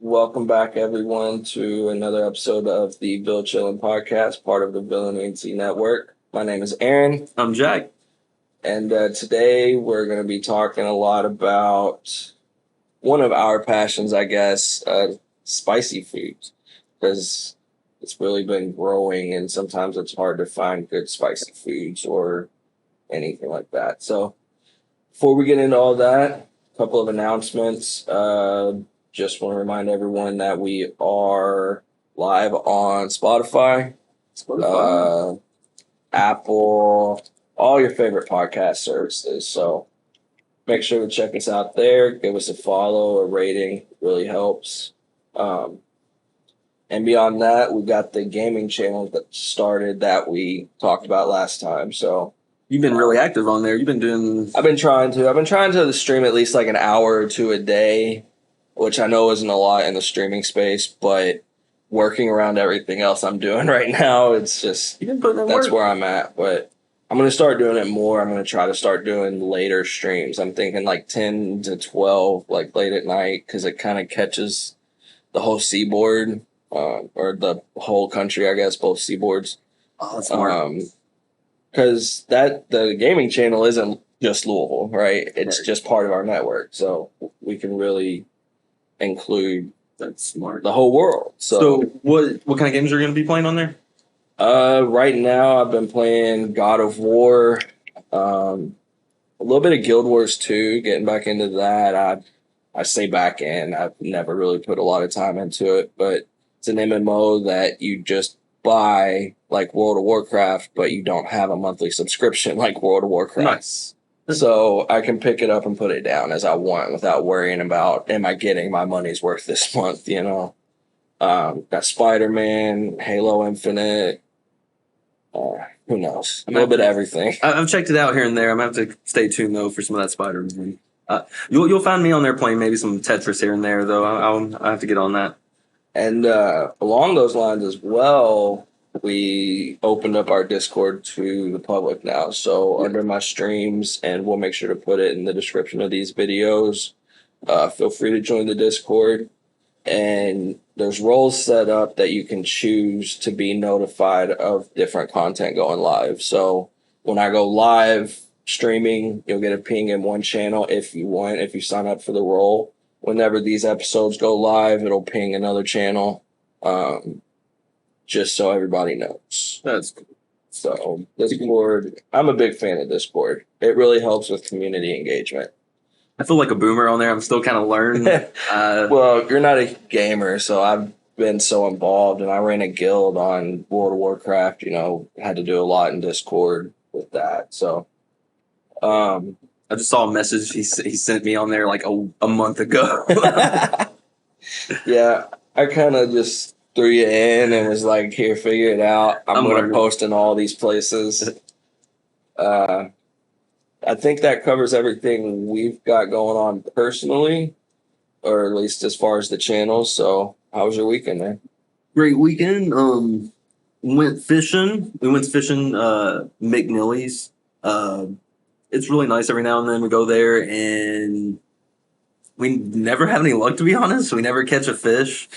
Welcome back, everyone, to another episode of the Bill Chillin' Podcast, part of the VillinENT network. My name is Aaron, I'm Jack. and today we're going to be talking a lot about one of our passions, I guess, spicy foods, because it's really been growing, and sometimes it's hard to find good spicy foods or anything like that. So, before we get into all that, a couple of announcements. Just want to remind everyone that we are live on Spotify, Apple, all your favorite podcast services. So make sure to check us out there. Give us a follow, a rating. It really helps. And beyond that, we've got the gaming channel that started that we talked about last time. So You've been really active on there. You've been doing. I've been trying to stream at least like an hour or two a day, which I know isn't a lot in the streaming space, but working around everything else I'm doing right now, it's just You've been putting in that's work. where I'm at. But I'm gonna start doing it more. I'm gonna try to start doing later streams. I'm thinking like 10 to 12, like late at night, because it kind of catches the whole seaboard, or the whole country, I guess, both seaboards. Oh, that's smart. Because the gaming channel isn't just Louisville, right? It's Right. just part of our network, so we can really include That's smart. the whole world. So what kind of games are you going to be playing on there? Right now I've been playing God of War, a little bit of Guild Wars 2, getting back into that. I say back in. I've never really put a lot of time into it, but it's an MMO that you just buy like World of Warcraft, but you don't have a monthly subscription like World of Warcraft. Nice. So I can pick it up and put it down as I want without worrying about, am I getting my money's worth this month, you know? Got Spider-Man, Halo Infinite, who knows? A little bit of everything. I've checked it out here and there. I'm going to have to stay tuned, though, for some of that Spider-Man. You'll find me on there playing maybe some Tetris here and there, though. I'll have to get on that. And along those lines as well, we opened up our Discord to the public now. So under my streams, and we'll make sure to put it in the description of these videos, feel free to join the Discord. And there's roles set up that you can choose to be notified of different content going live. So when I go live streaming, you'll get a ping in one channel if you want, if you sign up for the role. Whenever these episodes go live, it'll ping another channel, just so everybody knows. That's cool. So Discord, I'm a big fan of Discord. It really helps with community engagement. I feel like a boomer on there. I'm still kind of learning. Well, you're not a gamer, so I've been so involved, and I ran a guild on World of Warcraft. You know, had to do a lot in Discord with that. So, I just saw a message he sent me on there like a month ago. yeah, I kind of just threw you in and was like, "Here, figure it out. I'm going to learning. post in all these places." I think that covers everything we've got going on personally, or at least as far as the channels. So, how was your weekend, man? Great weekend. Went fishing. We went fishing McNilly's. It's really nice every now and then we go there, and we never have any luck, to be honest. We never catch a fish.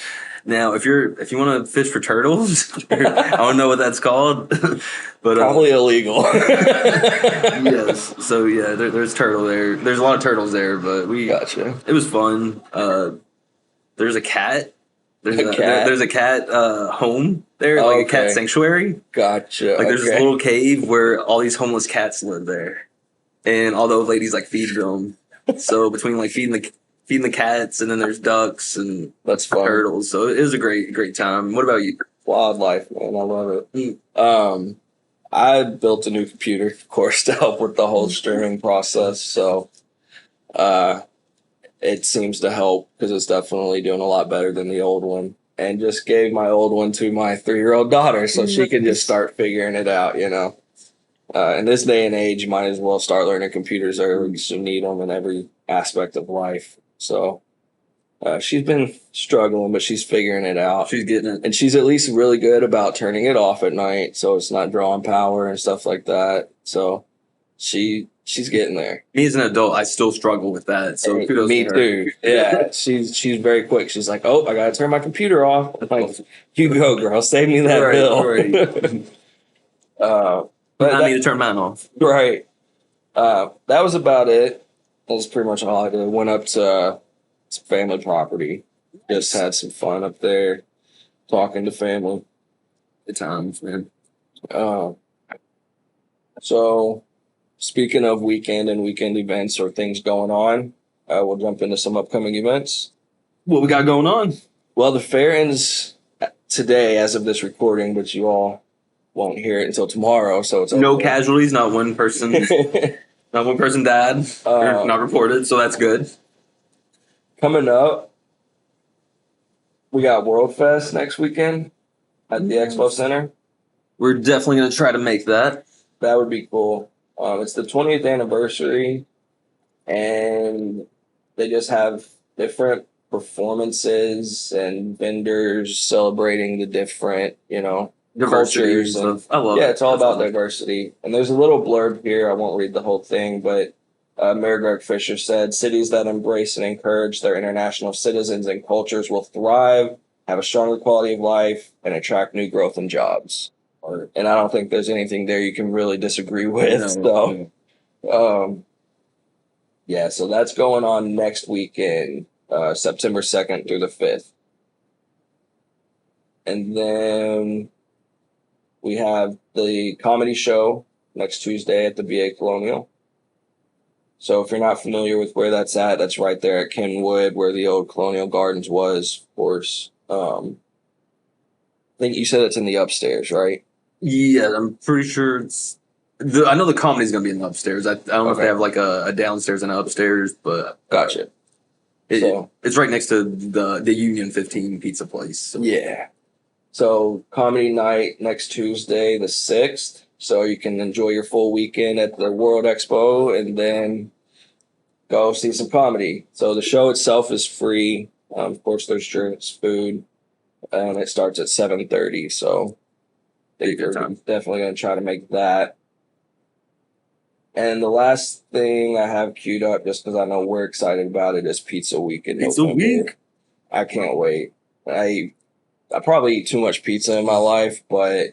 Now, if you want to fish for turtles, I don't know what that's called, but Probably illegal. yes. So yeah, there's turtle there. There's a lot of turtles there, but Gotcha. it was fun. There's a cat. There's A cat? There's a cat home there, like a cat Okay. sanctuary. Gotcha. Like there's this Okay. little cave where all these homeless cats live there, and all those ladies like feed them. So between like feeding the cats, and then there's ducks and That's fun. turtles. So it was a great time. What about you? Wildlife, man. I love it. I built a new computer, of course, to help with the whole streaming process. So, it seems to help because it's definitely doing a lot better than the old one. And just gave my old one to my 3-year-old daughter so she can just start figuring it out, you know. In this day and age, you might as well start learning computers early because you need them in every aspect of life. So, she's been struggling, but she's figuring it out. She's getting it. And she's at least really good about turning it off at night so it's not drawing power and stuff like that. So she's getting there. Me as an adult, I still struggle with that. So kudos Me to her. too. Yeah, she's very quick. She's like, oh, I gotta turn my computer off. I'm like, you go, girl. Save me that bill. Right. But Not me to turn mine off. right. That was about it. That was pretty much all I did. Went up to some family property. Just had some fun up there, talking to family. Good times, man. Uh, so, speaking of weekend and weekend events or things going on, we'll jump into some upcoming events. What we got going on? Well, the fair ends today as of this recording, but you all won't hear it until tomorrow, so it's No okay. casualties, not one person. Not one person died, or not reported, so that's good. Coming up, we got World Fest next weekend at the Expo Center. We're definitely going to try to make that. That would be cool. It's the 20th anniversary, and they just have different performances and vendors celebrating the different, Diversities cultures. And, of, I love it. it's all That's about awesome. diversity. And there's a little blurb here. I won't read the whole thing, but Mayor Greg Fisher said, cities that embrace and encourage their international citizens and cultures will thrive, have a stronger quality of life, and attract new growth and jobs. And I don't think there's anything there you can really disagree with. No. So that's going on next weekend, September 2nd through the 5th. And then we have the comedy show next Tuesday at the VA Colonial. So if you're not familiar with where that's at, that's right there at Kenwood, where the old Colonial Gardens was, of course. I think you said it's in the upstairs, right? Yeah, I'm pretty sure it's. I know the comedy's going to be in the upstairs. I don't know if they have like a downstairs and an upstairs, but. Gotcha. It's right next to the Union 15 pizza place. So. Yeah. So comedy night next Tuesday, the 6th. So you can enjoy your full weekend at the World Expo and then go see some comedy. So the show itself is free. Of course, there's drinks, food, and it starts at 7:30. So they're definitely going to try to make that. And the last thing I have queued up, just because I know we're excited about it, is Pizza Week in November. I can't wait. I probably eat too much pizza in my life, but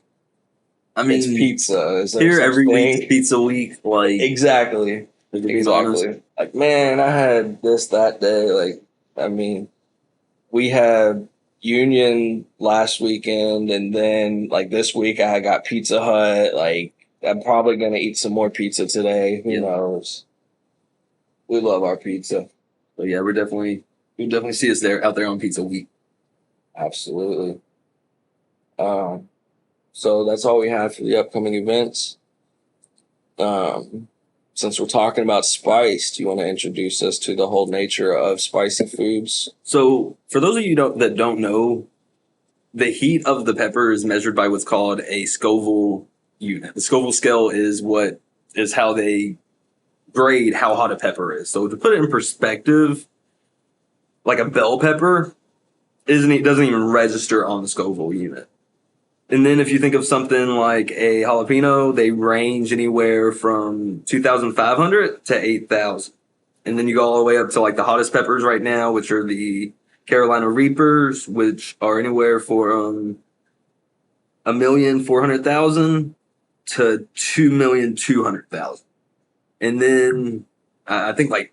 it's pizza. Is there here such every thing? week's Pizza Week. Like Exactly. Like, man, I had this that day. Like, I mean, we had Union last weekend, and then like this week I got Pizza Hut. Like, I'm probably gonna eat some more pizza today. Who knows? We love our pizza. But yeah, we definitely see us out there on Pizza Week. Absolutely. So that's all we have for the upcoming events. Since we're talking about spice, do you want to introduce us to the whole nature of spicy foods? So, for those of you that don't know, the heat of the pepper is measured by what's called a Scoville unit. The Scoville scale is how they grade how hot a pepper is. So, to put it in perspective, like a bell pepper doesn't even register on the Scoville unit. And then if you think of something like a jalapeno, they range anywhere from 2,500 to 8,000. And then you go all the way up to like the hottest peppers right now, which are the Carolina Reapers, which are anywhere from 1,400,000 to 2,200,000. And then I think like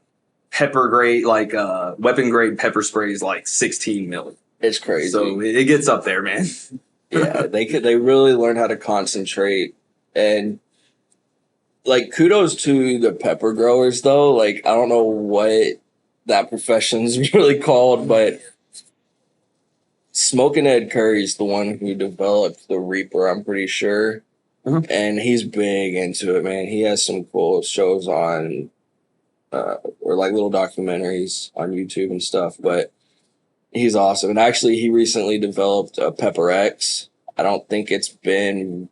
pepper grade, like weapon grade pepper spray is like 16 million. It's crazy. So it gets up there, man. Yeah, they really learn how to concentrate, and like kudos to the pepper growers though. Like, I don't know what that profession's really called, but Smoking Ed Curry's the one who developed the Reaper, I'm pretty sure. Mm-hmm. And he's big into it, man. He has some cool shows on or like little documentaries on YouTube and stuff, but he's awesome. And actually, he recently developed a Pepper X. I don't think it's been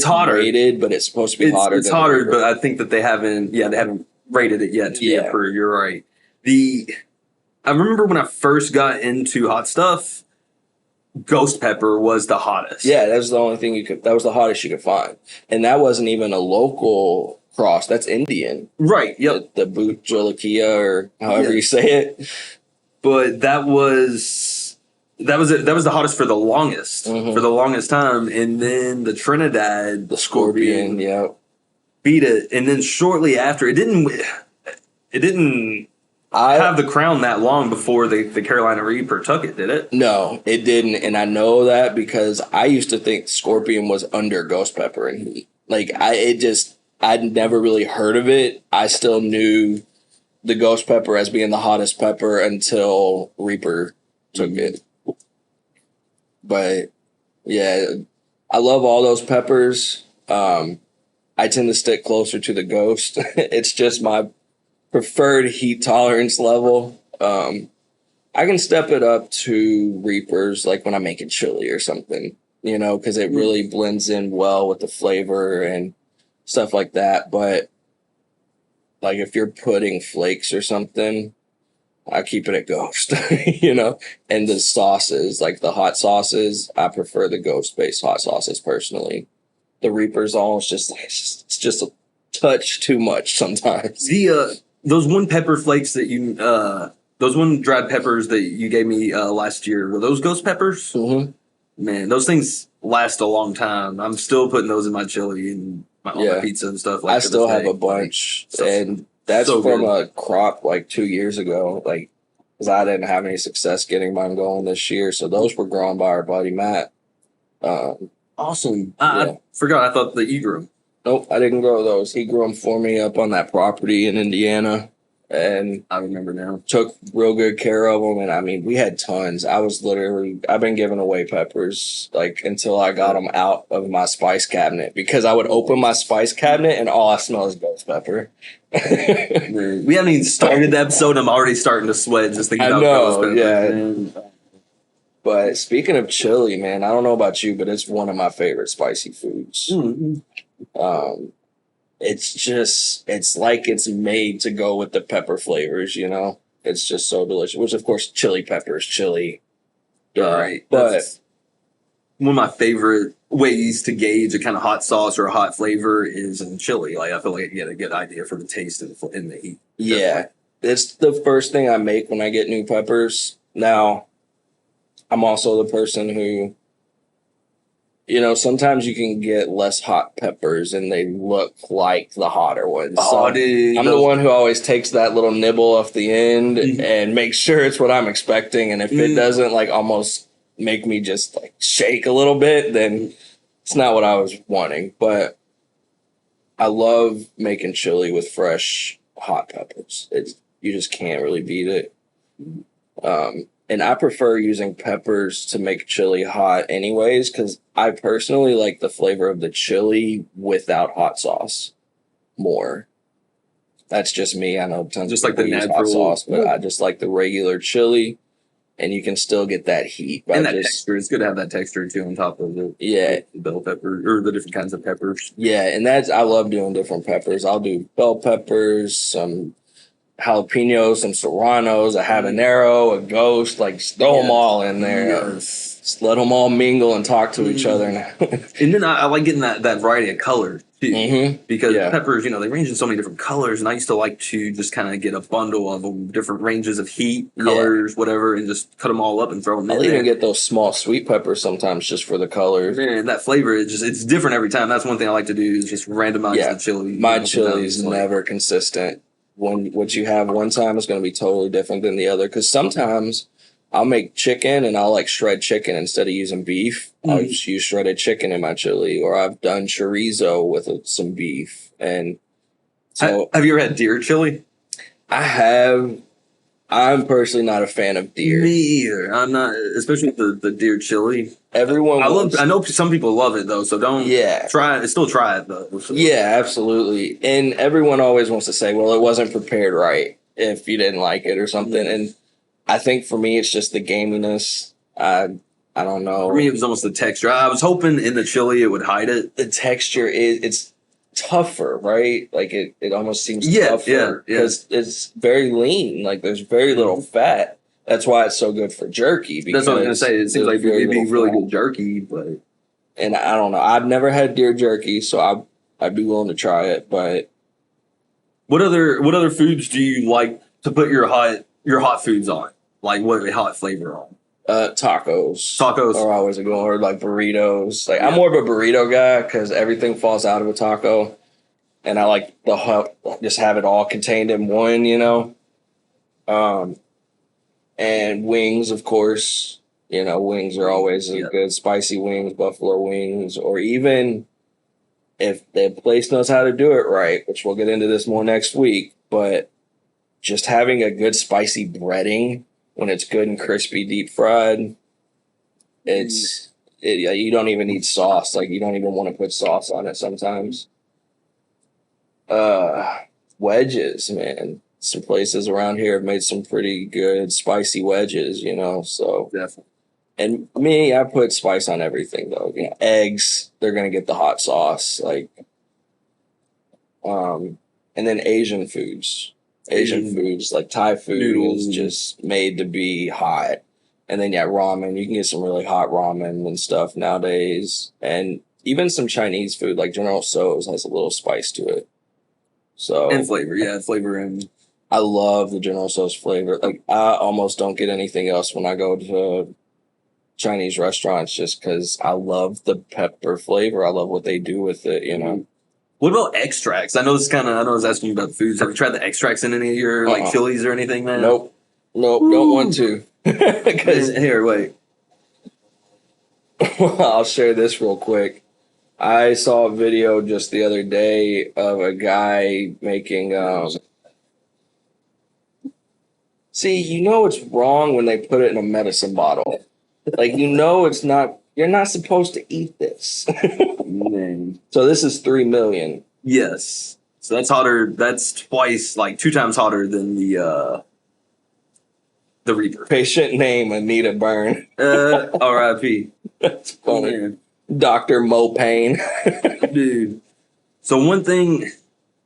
hotter rated, but it's supposed to be hotter. It's hotter, but I think that they haven't rated it yet to be approved. You're right. I remember when I first got into hot stuff, ghost pepper was the hottest. Yeah, that was the only thing that was the hottest you could find. And that wasn't even a local cross. That's Indian. Right. Yep. The boot Jolikia or however Yeah. you say it. But that was the hottest for the longest time, and then the Trinidad The Scorpion, yeah. beat it, and then shortly after it didn't have the crown that long before the Carolina Reaper took it, did it? No, it didn't, and I know that because I used to think Scorpion was under Ghost Pepper in heat. Like I'd never really heard of it. I still knew the Ghost Pepper as being the hottest pepper until Reaper took it. But yeah, I love all those peppers. I tend to stick closer to the Ghost. It's just my preferred heat tolerance level. I can step it up to Reapers, like when I'm making chili or something, because it really blends in well with the flavor and stuff like that. But like if you're putting flakes or something, I keep it at Ghost, And the sauces, like the hot sauces, I prefer the Ghost-based hot sauces personally. The Reaper's almost it's just a touch too much sometimes. Those one pepper flakes that those one dried peppers that you gave me last year, were those Ghost Peppers? Mm-hmm. Man, those things last a long time. I'm still putting those in my chili and on my pizza and stuff. I still have a bunch, and that's so from a crop like 2 years ago. Like, because I didn't have any success getting mine going this year, so those were grown by our buddy Matt. Awesome. I forgot. I thought that you grew them. Nope, I didn't grow those. He grew them for me up on that property in Indiana, and I remember now. Took real good care of them, and I mean, we had tons. I've been giving away peppers like until I got them out of my spice cabinet, because I would open my spice cabinet and all I smell is ghost pepper. We haven't even started the episode. I'm already starting to sweat just thinking about ghost peppers. Yeah. Man. But speaking of chili, man, I don't know about you, but it's one of my favorite spicy foods. Mm-hmm. It's like it's made to go with the pepper flavors, It's just so delicious. Which, of course, chili pepper is chili. Right. But that's one of my favorite ways to gauge a kind of hot sauce or a hot flavor is in chili. Like, I feel like you get a good idea for the taste and the heat. Yeah. Definitely. It's the first thing I make when I get new peppers. Now, I'm also the person who, sometimes you can get less hot peppers and they look like the hotter ones. Oh, dude. I'm the one who always takes that little nibble off the end and makes sure it's what I'm expecting. And if it doesn't like almost make me just like shake a little bit, then it's not what I was wanting. But I love making chili with fresh hot peppers. You just can't really beat it. And I prefer using peppers to make chili hot anyways, because I personally like the flavor of the chili without hot sauce more. That's just me. I know tons just of like people the use natural hot sauce, but I just like the regular chili, and you can still get that heat. And that texture. It's good to have that texture too on top of it. Yeah. The bell pepper or the different kinds of peppers. Yeah, and I love doing different peppers. I'll do bell peppers, some jalapenos, some serranos, a habanero, a ghost, like throw them all in there. Yes. Just let them all mingle and talk to each other now. And then I like getting that variety of color too, because Yeah. peppers, they range in so many different colors, and I used to like to just kind of get a bundle of them, different ranges of heat, colors, whatever, and just cut them all up and throw them in I'll there. even get those small sweet peppers sometimes just for the colors. Man, that flavor, it's different every time. That's one thing I like to do is just randomize the chili. My chili is never consistent. What you have one time is going to be totally different than the other. Because sometimes I'll make chicken and I'll like shred chicken instead of using beef. I'll just use shredded chicken in my chili, or I've done chorizo with some beef. And so, have you ever had deer chili? I have. I'm personally not a fan of deer. Me either. I'm not, especially the deer chili. Everyone, I know some people love it though, so don't try it. Still try it though. So. Yeah, absolutely. And everyone always wants to say, "Well, it wasn't prepared right," if you didn't like it or something. And I think for me, it's just the gaminess. I don't know. For me, it was almost the texture. I was hoping in the chili it would hide it. The texture it's tougher, right? Like it almost seems tougher because it's very lean. Like there's very little fat. That's why it's so good for jerky. That's what I was gonna say. It seems like it'd be really good jerky, but I don't know. I've never had deer jerky, so I'd be willing to try it. But What other foods do you like to put your hot foods on? Like what hot flavor on? Tacos. Tacos. Are always a good one, or like burritos. Like I'm Yeah. more of a burrito guy because everything falls out of a taco, and I like just have it all contained in one. Um, and wings, of course. Wings are always a Yeah. good spicy wings, buffalo wings, or even if the place knows how to do it right, which we'll get into this more next week. But just having a good spicy breading when it's good and crispy, deep fried. You don't even need sauce. Like you don't even want to put sauce on it sometimes. Uh, Wedges, man. Some places around here have made some pretty good spicy wedges. So Definitely. and me, I put spice on everything though. Eggs, they're gonna get the hot sauce. And then Asian foods. Asian foods like Thai food Noodles. is just made to be hot. And then ramen. You can get some really hot ramen and stuff nowadays. And even some Chinese food like General Tso's has a little spice to it. So And flavor, yeah, flavor and I love the General Tso's flavor. Like I almost don't get anything else when I go to Chinese restaurants just because I love the pepper flavor. I love what they do with it. What about extracts? I know I was asking you about the foods. Have you tried the extracts in any of your like chilies or anything, man? Nope. Don't want to. Because Here, wait. I'll share this real quick. I saw a video just the other day of a guy making. See, it's wrong when they put it in a medicine bottle. Like it's not. You're not supposed to eat this. Man. So this is 3 million. Yes. So that's hotter. That's twice, like 2 times hotter than the Reaper. Patient name Anita Byrne. R.I.P. That's funny. Man. Dr. Mo Payne. Dude. So one thing,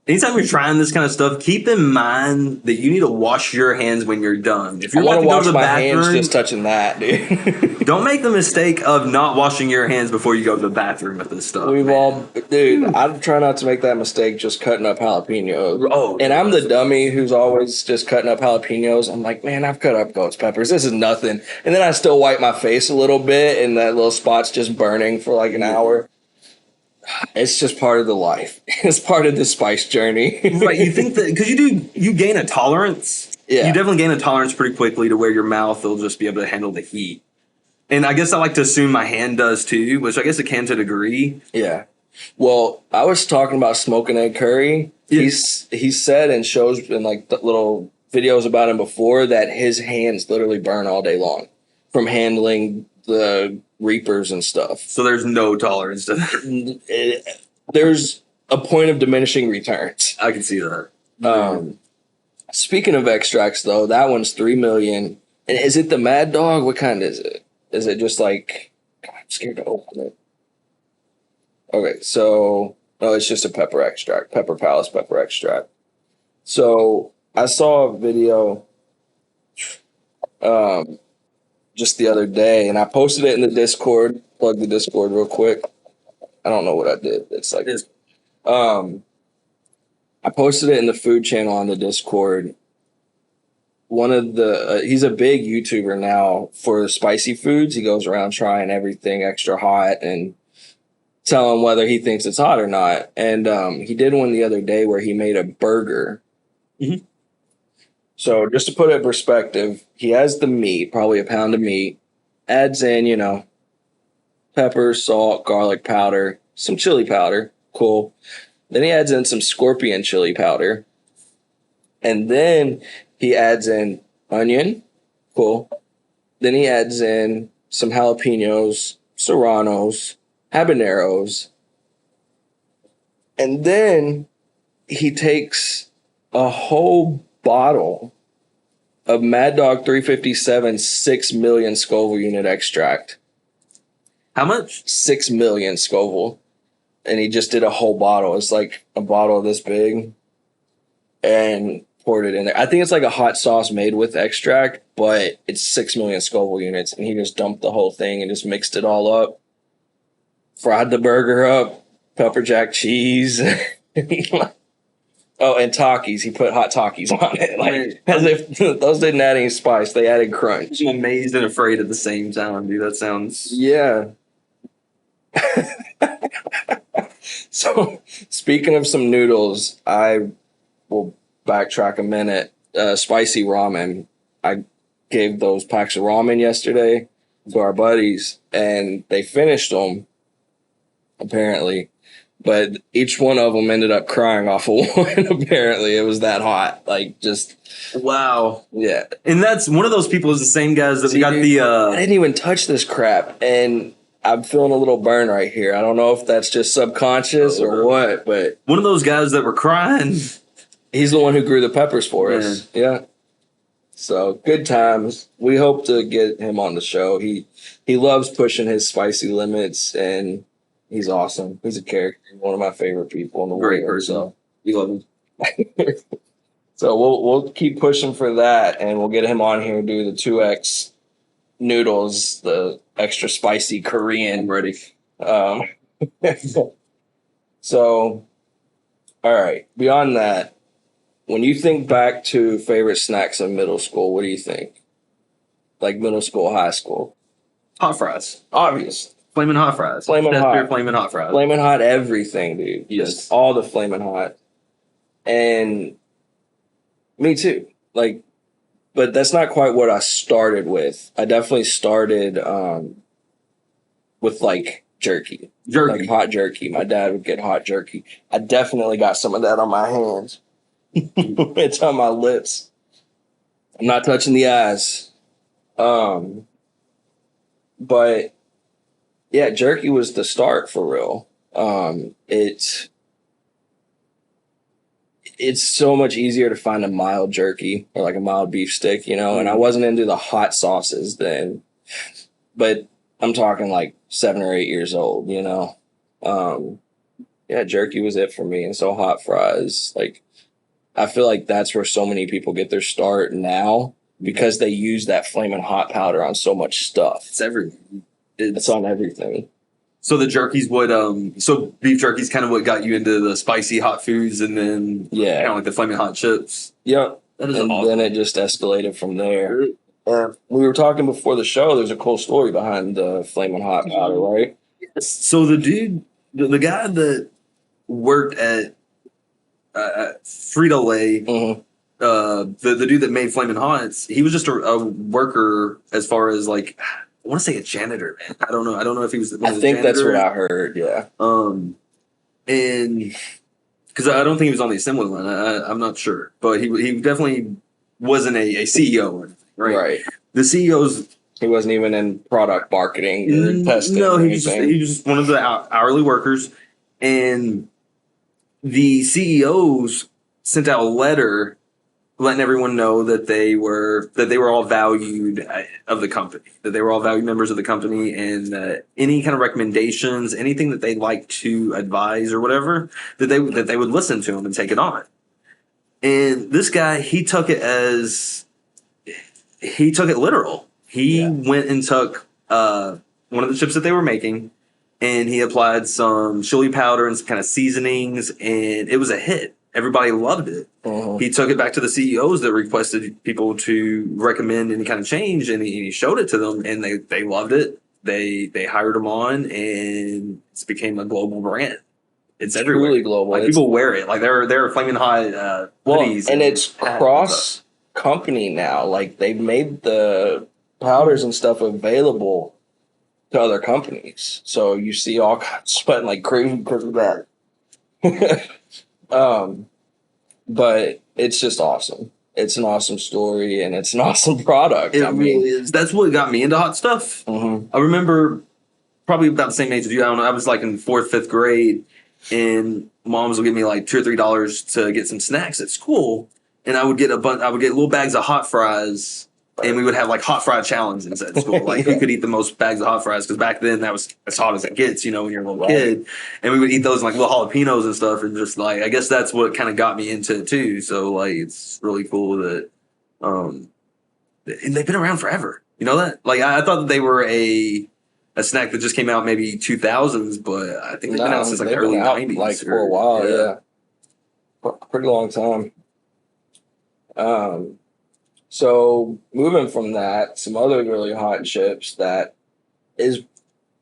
anytime you're trying this kind of stuff, keep in mind that you need to wash your hands when you're done. If I you're want about to to go wash to the my bathroom, hands just touching that, dude. don't make the mistake of not washing your hands before you go to the bathroom with this stuff. I try not to make that mistake just cutting up jalapenos. Oh, and I'm the dummy who's always just cutting up jalapenos. I'm like, man, I've cut up ghost peppers. This is nothing. And then I still wipe my face a little bit, and that little spot's just burning for like an hour. It's just part of the life. It's part of the spice journey. Right, you think that because you gain a tolerance. Yeah. You definitely gain a tolerance pretty quickly to where your mouth will just be able to handle the heat. And I guess I like to assume my hand does too, which I guess it can to a degree. Yeah. Well, I was talking about smoking egg curry. Yeah. He said and shows in like the little videos about him before that his hands literally burn all day long from handling the reapers and stuff. So there's no tolerance to that. There's a point of diminishing returns. I can see that. Speaking of extracts, though, that one's 3 million. And is it the Mad Dog? What kind is it? Is it just like? God, I'm scared to open it. Okay, so no, it's just a pepper extract, Pepper Palace pepper extract. So I saw a video, just the other day, and I posted it in the Discord. Plug the Discord real quick. I don't know what I did. It's like, I posted it in the food channel on the Discord. One of he's a big YouTuber now for spicy foods. He goes around trying everything extra hot and telling whether he thinks it's hot or not. And he did one the other day where he made a burger. Mm-hmm. So just to put it in perspective, he has the meat, probably a pound of meat, adds in, pepper, salt, garlic powder, some chili powder. Cool. Then he adds in some scorpion chili powder. And then he adds in onion. Cool. Then he adds in some jalapenos, serranos, habaneros. And then he takes a whole bottle of Mad Dog 357 6 million Scoville unit extract. How much? 6 million Scoville. And he just did a whole bottle. It's like a bottle this big. And poured it in there. I think it's like a hot sauce made with extract, but it's 6 million Scoville units. And he just dumped the whole thing and just mixed it all up. Fried the burger up. Pepper jack cheese. Oh, and Takis. He put hot Takis on it, like Man, as if those didn't add any spice. They added crunch. I'm amazed and afraid at the same time, dude. That sounds. Yeah. So, speaking of some noodles, I will backtrack a minute. Spicy ramen. I gave those packs of ramen yesterday to our buddies, and they finished them apparently. But each one of them ended up crying off of one. Apparently, it was that hot. Like, just Wow. yeah. And that's one of those people is the same guys that See, got dude, the. I didn't even touch this crap, and I'm feeling a little burn right here. I don't know if that's just subconscious or what, but One of those guys that were crying. he's the one who grew the peppers for us. Yeah. So good times. We hope to get him on the show. He loves pushing his spicy limits, and he's awesome. He's a character. One of my favorite people in the Great world. person. So. You love him. So we'll keep pushing for that, and we'll get him on here and do the 2X noodles, the extra spicy Korean. I'm ready. So, all right. Beyond that, when you think back to favorite snacks in middle school, what do you think? Like middle school, high school? Hot fries. Obvious. Flaming hot fries. Flamin' That's hot. your flaming hot fries. Flamin' hot everything, dude. Yes. Just all the flamin' hot. And me too. Like, but that's not quite what I started with. I definitely started with like jerky. Jerky. Like hot jerky. My dad would get hot jerky. I definitely got some of that on my hands. It's on my lips. I'm not touching the eyes. But yeah, jerky was the start for real. It's so much easier to find a mild jerky or like a mild beef stick, you know, and I wasn't into the hot sauces then, but I'm talking like 7 or 8 years old, you know. Yeah, jerky was it for me. And so hot fries, like, I feel like that's where so many people get their start now because they use that flaming hot powder on so much stuff. It's everything. It's on everything. So the jerky's what so beef jerky's kind of what got you into the spicy hot foods and then Yeah. kind of like the flaming hot chips. Yeah. That is And awesome. then it just escalated from there. We were talking before the show, there's a cool story behind the flaming hot powder, right? So the dude, the guy that worked at Frito-Lay, Mm-hmm. the dude that made Flamin' Hots, he was just a worker as far as like, I want to say a janitor, man. I don't know if he was. I think that's what I heard. Yeah. And because I don't think he was on the assembly line, I'm not sure, but he definitely wasn't a CEO or anything, right? Right. The CEOs. He wasn't even in product marketing or testing. No, or he was just one of the hourly workers, and the CEOs sent out a letter letting everyone know that they were all valued of the company, that they were all valued members of the company, and any kind of recommendations, anything that they'd like to advise or whatever, that they would listen to them and take it on. And this guy, he took it literal. He went and took one of the chips that they were making, and he applied some chili powder and some kind of seasonings, and it was a hit. Everybody loved it. Mm-hmm. He took it back to the CEOs that requested people to recommend any kind of change, and he showed it to them, and they loved it. They hired him on, and it's became a global brand. It's everywhere. Truly global. Like people wear it. Like they're flaming hot hoodies. And it's cross company now. Like they've made the powders and stuff available to other companies. So you see all kinds of sweating like crazy because of that. But it's just awesome. It's an awesome story and it's an awesome product. It really is. That's what got me into hot stuff. Mm-hmm. I remember probably about the same age as you. I don't know. I was like in 4th, 5th grade, and moms would give me like $2 or $3 to get some snacks at school, and I would get little bags of hot fries. And we would have like hot fry challenges at school, like who could eat the most bags of hot fries? Because back then that was as hot as it gets, you know, when you're a little kid. And we would eat those in, like little jalapenos and stuff, and just like I guess that's what kind of got me into it too. So like it's really cool that, and they've been around forever. You know that? Like I thought that they were a snack that just came out maybe 2000s, but I think they've been out since like the early 90s. Like for a while, yeah. for a pretty long time. Um, so moving from that, some other really hot chips that is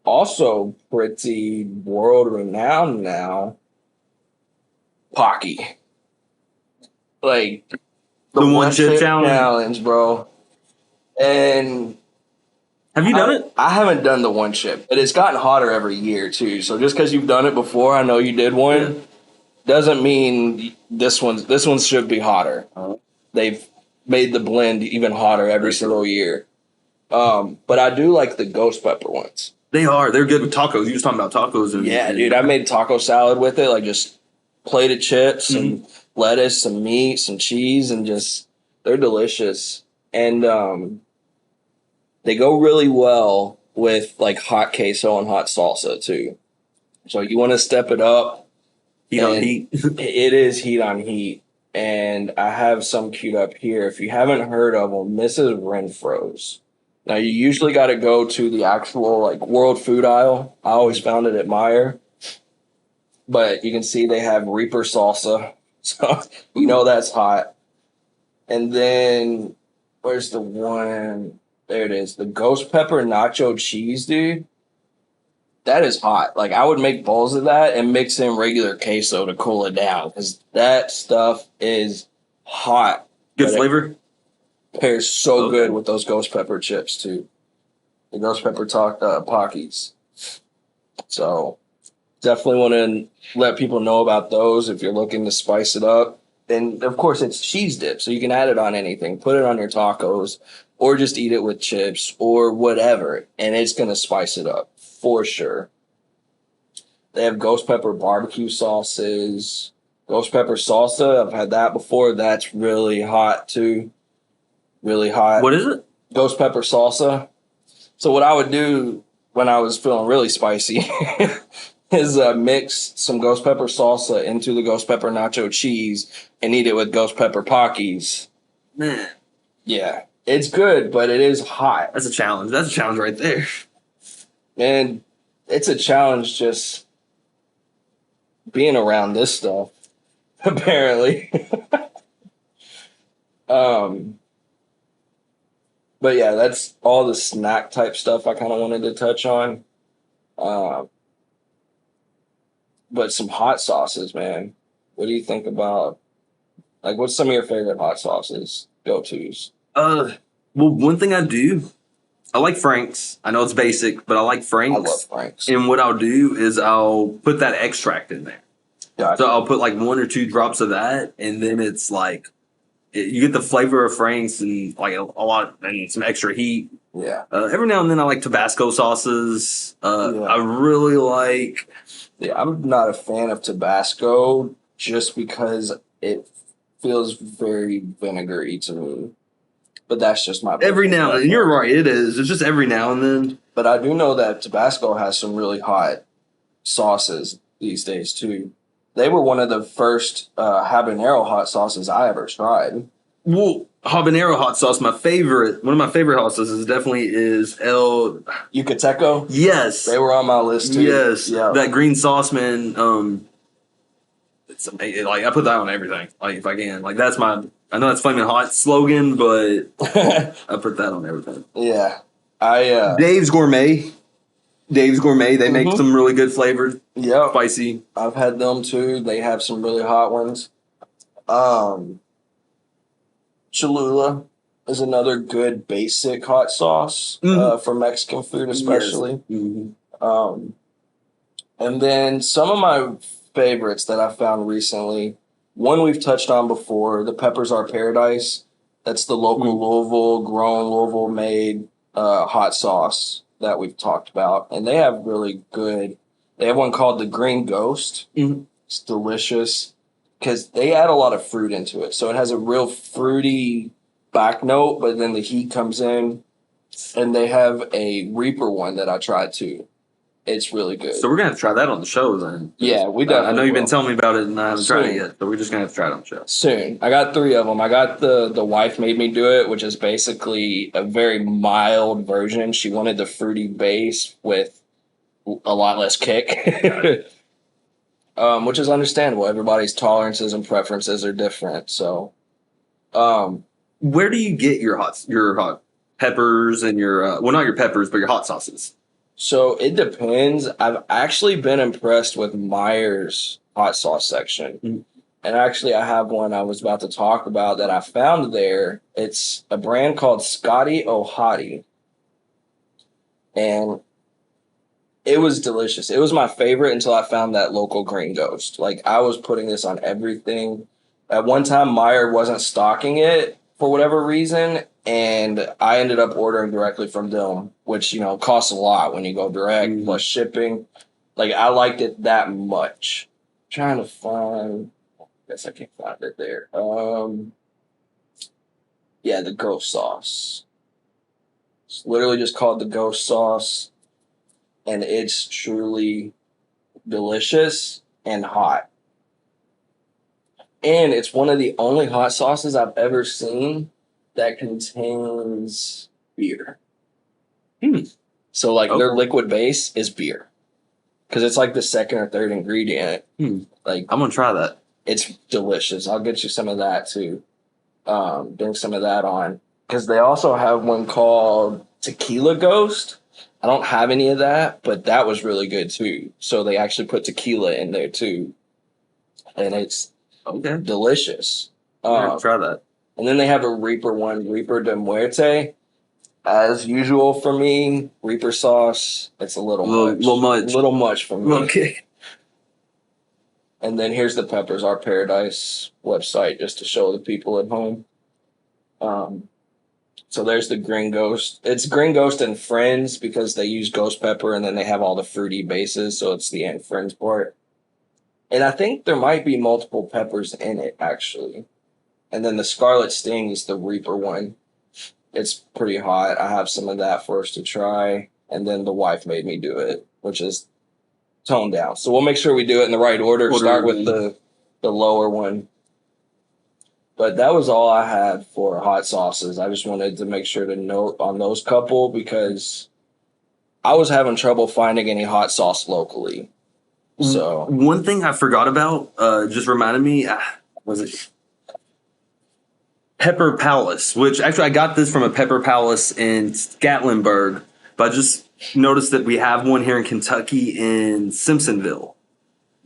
also pretty world renowned now. Pocky, like the The one one chip chip challenge. challenge, bro. And Have you done it? I haven't done the one chip, but it's gotten hotter every year too. So just because you've done it before, I know you did one, Yeah. doesn't mean this one should be hotter. They've made the blend even hotter every single year. But I do like the ghost pepper ones. They are. They're good with tacos. You just talking about tacos. Yeah, dude, I made taco salad with it, like just plate of chips Mm-hmm. and lettuce, some meat, some cheese, and just they're delicious. And they go really well with like hot queso and hot salsa too. So you want to step it up. Heat on and heat. It is heat on heat. And I have some queued up here. If you haven't heard of them, Mrs. Renfro's. Now you usually got to go to the actual like world food aisle. I always found it at Meijer, but you can see they have Reaper salsa, so you know that's hot. And then where's the one? There it is, the ghost pepper nacho cheese, dude. That is hot. Like I would make bowls of that and mix in regular queso to cool it down because that stuff is hot. Good But flavor. it pairs so Okay. good with those ghost pepper chips too. The ghost pepper Pockies. So definitely want to let people know about those if you're looking to spice it up. And of course, it's cheese dip, so you can add it on anything. Put it on your tacos, or just eat it with chips or whatever, and it's gonna spice it up for sure. They have ghost pepper barbecue sauces, ghost pepper salsa. I've had that before. That's really hot too. Really hot. What is it? Ghost pepper salsa. So what I would do when I was feeling really spicy is mix some ghost pepper salsa into the ghost pepper nacho cheese and eat it with ghost pepper Pockies. Man, Yeah, it's good, but it is hot. that's a challenge. That's a challenge right there. And it's a challenge just being around this stuff, apparently. um, but yeah, that's all the snack type stuff I kind of wanted to touch on. Um, but some hot sauces, man. What do you think about, like, what's some of your favorite hot sauces, go-tos? Well, one thing I do, I like Frank's. I know it's basic, but I like I Frank's. love Frank's. And what I'll do is I'll put that extract in there. Gotcha. So I'll put like 1 or 2 drops of that, and then it's like you get the flavor of Frank's and like a lot and some extra heat. Yeah. Every now and then I like Tabasco sauces. Yeah. I really like. Yeah, I'm not a fan of Tabasco just because it feels very vinegary to me. But that's just my Every now and then, you're right, it is. It's just every now and then. But I do know that Tabasco has some really hot sauces these days too. They were one of the first habanero hot sauces I ever tried. Well, habanero hot sauce, one of my favorite hot sauces definitely is El. Yucateco, Yes, they were on my list too. yes, Yeah. that green sauce, man. It's amazing. Like I put that on everything. Like if I can, like that's my. I know it's flaming hot slogan, but I put that on everything. Yeah. Dave's Gourmet. Dave's Gourmet. They make some really good flavored, Yeah. spicy. I've had them too. They have some really hot ones. Cholula is another good basic hot sauce for Mexican food, especially. Yes. And then some of my favorites that I found recently. One we've touched on before, the Peppers Are Paradise. That's the local Louisville grown, Louisville made hot sauce that we've talked about. And they have really good, they have one called the Green Ghost. It's delicious because they add a lot of fruit into it. So it has a real fruity back note, but then the heat comes in. And they have a Reaper one that I tried too. It's really good. So we're gonna have to try that on the show then. Yeah, we definitely I know you've been will. telling me about it, and I haven't tried it Soon. yet. So we're just gonna have to try it on the show. Soon. I got 3 of them. I got the wife made me do it, which is basically a very mild version. She wanted the fruity base with a lot less kick. which is understandable. Everybody's tolerances and preferences are different. So, um, Where do you get your hot peppers and your well, not your peppers, but your hot sauces? so it depends. I've actually been impressed with Meyer's hot sauce section. Mm. And actually, I have one I was about to talk about that I found there. It's a brand called Scotty O'Hottie. And it was delicious. It was my favorite until I found that local Green Ghost. Like, I was putting this on everything. At one time, Meyer wasn't stocking it for whatever reason, and I ended up ordering directly from them, which, costs a lot when you go direct, plus shipping. Like, I liked it that much. Trying to find, I guess I can't find it there. Yeah, the Ghost Sauce. It's literally just called the Ghost Sauce, and it's truly delicious and hot. And it's one of the only hot sauces I've ever seen that contains beer. So, like, their liquid base is beer. Because it's like the second or third ingredient. Like, I'm gonna try that. it's delicious. I'll get you some of that too. Bring some of that on. Because they also have one called Tequila Ghost. I don't have any of that, but that was really good too. So they actually put tequila in there too. And it's delicious. Try that. And then they have a Reaper one, Reaper de Muerte. As usual for me, Reaper sauce, it's a little much for me. Okay. And then here's the Peppers Our Paradise website just to show the people at home. So there's the Green Ghost. It's Green Ghost and Friends because they use ghost pepper and then they have all the fruity bases. So it's the and Friends part. And I think there might be multiple peppers in it, actually. And then the Scarlet Sting is the Reaper one. It's pretty hot. I have some of that for us to try. And then the wife made me do it, which is toned down. So we'll make sure we do it in the right order. Start with the lower one. But that was all I had for hot sauces. I just wanted to make sure to note on those couple because I was having trouble finding any hot sauce locally. So one thing I forgot about, just reminded me, was it Pepper Palace? Which actually I got this from a Pepper Palace in Gatlinburg, but I just noticed that we have one here in Kentucky in Simpsonville.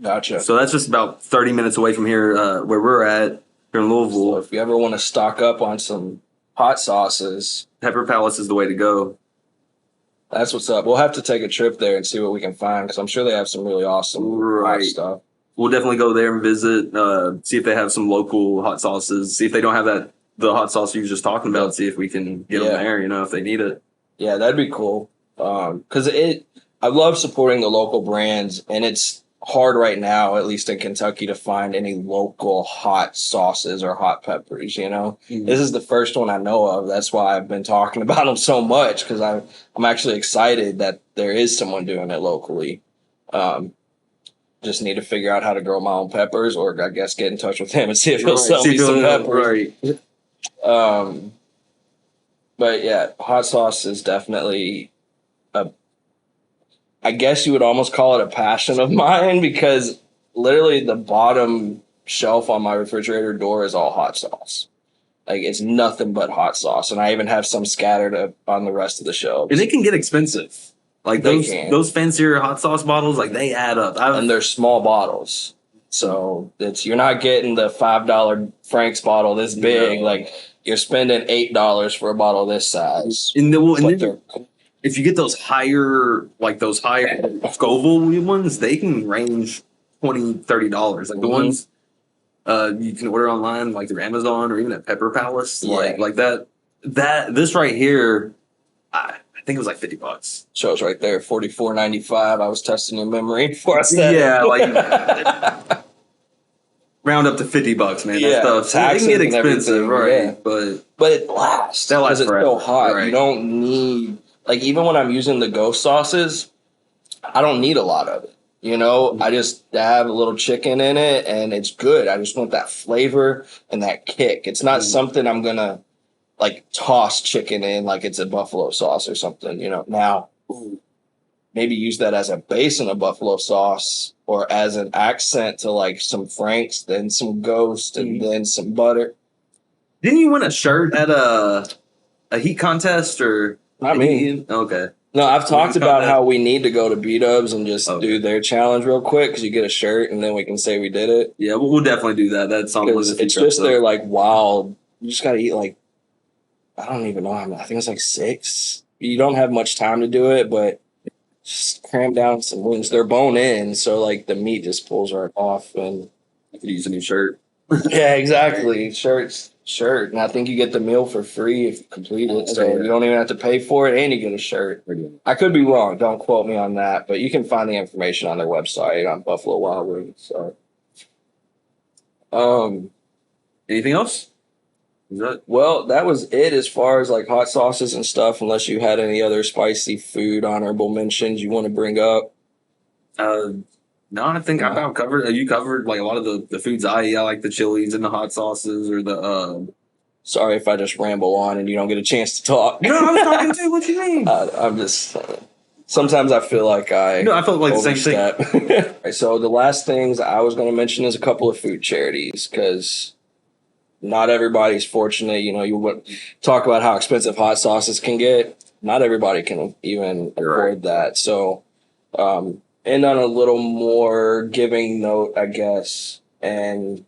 Gotcha. So that's just about 30 minutes away from here, where we're at here in Louisville. So if you ever want to stock up on some hot sauces, Pepper Palace is the way to go. That's what's up. We'll have to take a trip there and see what we can find because I'm sure they have some really awesome hot stuff. We'll definitely go there and visit, see if they have some local hot sauces, see if they don't have the hot sauce you were just talking about, see if we can get them there, if they need it. Yeah, that'd be cool. Because I love supporting the local brands, and it's hard right now, at least in Kentucky, to find any local hot sauces or hot peppers, This is the first one I know of. That's why I've been talking about them so much, because I'm actually excited that there is someone doing it locally. Just need to figure out how to grow my own peppers, or I guess get in touch with him and see if he'll sell me some peppers. Right. But yeah, hot sauce is definitely I guess you would almost call it a passion of mine because literally the bottom shelf on my refrigerator door is all hot sauce. Like, it's nothing but hot sauce. And I even have some scattered on the rest of the shelves. And it can get expensive. Like those fancier hot sauce bottles, like they add up. And they're small bottles. So you're not getting the $5 Frank's bottle this big. No. Like, you're spending $8 for a bottle this size. If you get those higher Scoville ones, they can range $20, $30. Like the ones you can order online, like through Amazon or even at Pepper Palace, like that. This right here, I think it was like $50. Shows right there, $44.95. I was testing your memory before I said it. Round up to $50, man. Yeah, that stuff. It can get expensive, right? Yeah. But it lasts because it's so hot. Right. You don't need. Like, even when I'm using the ghost sauces, I don't need a lot of it. I just have a little chicken in it, and it's good. I just want that flavor and that kick. It's not something I'm going to, like, toss chicken in like it's a buffalo sauce or something, Now, maybe use that as a base in a buffalo sauce or as an accent to like some Franks, then some Ghost, and then some butter. Didn't you win a shirt at a heat contest or? Not me. Okay. No, I've talked Heat about contest? how we need to go to B-Dubs and just Okay. do their challenge real quick because you get a shirt and then we can say we did it. Yeah, we'll definitely do that. That's on Because it's just their like wild. You just got to eat like I don't even know how many. I think it's like 6. You don't have much time to do it, but just cram down some wings. They're bone in, so like the meat just pulls right off. And I could use a new shirt. yeah, exactly. Shirt, and I think you get the meal for free if you complete it. So you don't even have to pay for it, and you get a shirt. I could be wrong. Don't quote me on that, but you can find the information on their website on Buffalo Wild Wings. So, Anything else? well, that was it as far as like hot sauces and stuff. Unless you had any other spicy food honorable mentions you want to bring up. No, I think I about covered. You covered like a lot of the foods I eat. I like the chilies and the hot sauces or the. Sorry if I just ramble on and you don't get a chance to talk. No, I was talking too. What you mean? I'm just. Sometimes I feel like I. No, I felt like the same thing. Right, so the last things I was going to mention is a couple of food charities because not everybody's fortunate. You know, you would talk about how expensive hot sauces can get. Not everybody can even afford that. So, end on a little more giving note, I guess, and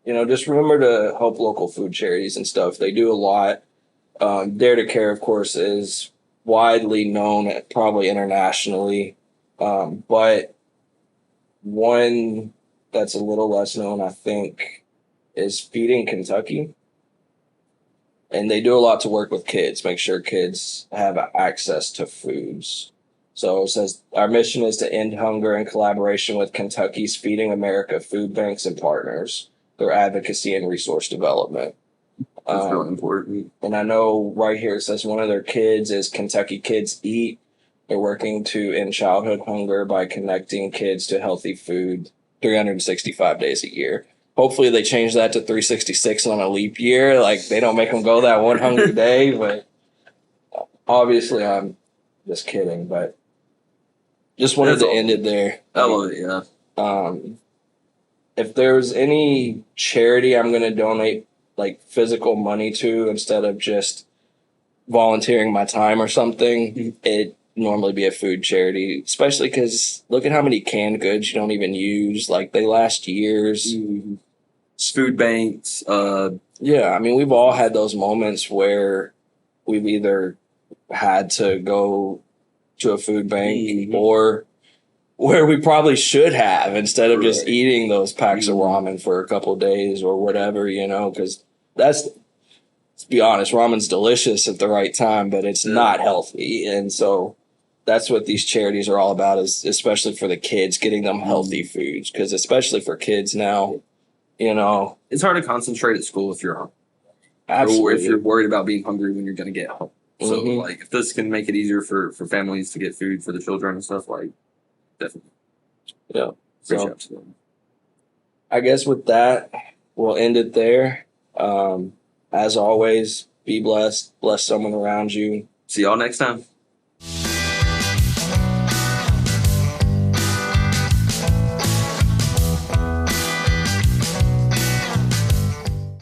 just remember to help local food charities and stuff. They do a lot. Dare to Care, of course, is widely known, probably internationally, but one that's a little less known, I think, is Feeding Kentucky. And they do a lot to work with kids, make sure kids have access to foods. So it says, our mission is to end hunger in collaboration with Kentucky's Feeding America food banks and partners, their advocacy and resource development. That's really important. And I know right here it says one of their kids is Kentucky Kids Eat. They're working to end childhood hunger by connecting kids to healthy food 365 days a year. Hopefully they change that to 366 on a leap year. Like they don't make them go that one hungry day, but obviously I'm just kidding, but just wanted to end it there. I love it, yeah. If there's any charity I'm going to donate like physical money to instead of just volunteering my time or something, it'd normally be a food charity, especially because look at how many canned goods you don't even use. Like they last years. Food banks. Yeah, I mean, we've all had those moments where we've either had to go to a food bank or where we probably should have instead of just eating those packs of ramen for a couple of days or whatever, because let's be honest, ramen's delicious at the right time, but it's not healthy. And so that's what these charities are all about, is especially for the kids, getting them healthy foods, because especially for kids now, it's hard to concentrate at school if you're hungry. Absolutely. Or if you're worried about being hungry when you're going to get home. So, like, if this can make it easier for families to get food for the children and stuff, like, definitely. Yeah. So, I guess with that, we'll end it there. As always, be blessed. Bless someone around you. See y'all next time.